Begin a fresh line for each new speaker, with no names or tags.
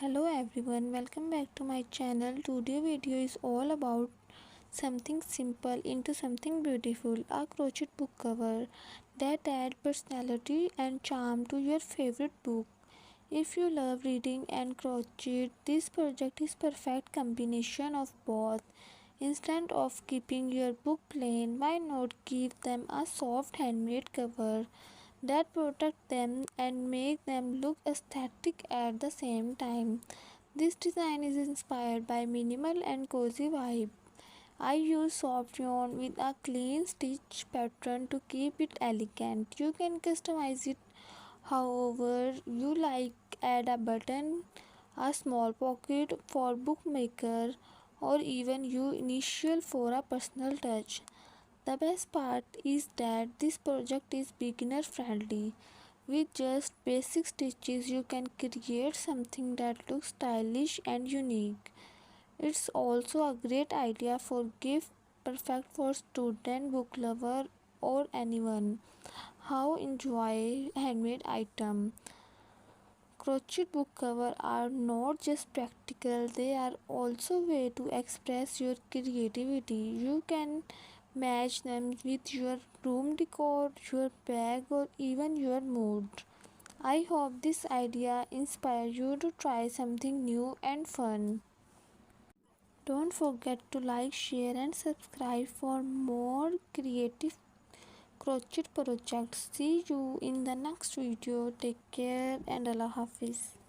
Hello everyone, welcome back to my channel. Today video is all about something simple into something beautiful, a crochet book cover that add personality and charm to your favorite book. If you love reading and crochet, this project is perfect combination of both. Instead of keeping your book plain, why not give them a soft handmade cover that protect them and make them look aesthetic at the same time. This design is inspired by minimal and cozy vibe. I use soft yarn with a clean stitch pattern to keep it elegant. You can customize it however you like, add a button, a small pocket for bookmaker, or even use initial for a personal touch. The best part is that this project is beginner friendly. With just basic stitches you can create something that looks stylish and unique. It's also a great idea for gift, perfect for student, book lover or anyone who enjoy handmade item. Crochet book cover are not just practical, they are also a way to express your creativity. You can match them with your room decor, your bag or even your mood. I hope this idea inspires you to try something new and fun. Don't forget to like, share and subscribe for more creative crochet projects. See you in the next video. Take care and Allah Hafiz.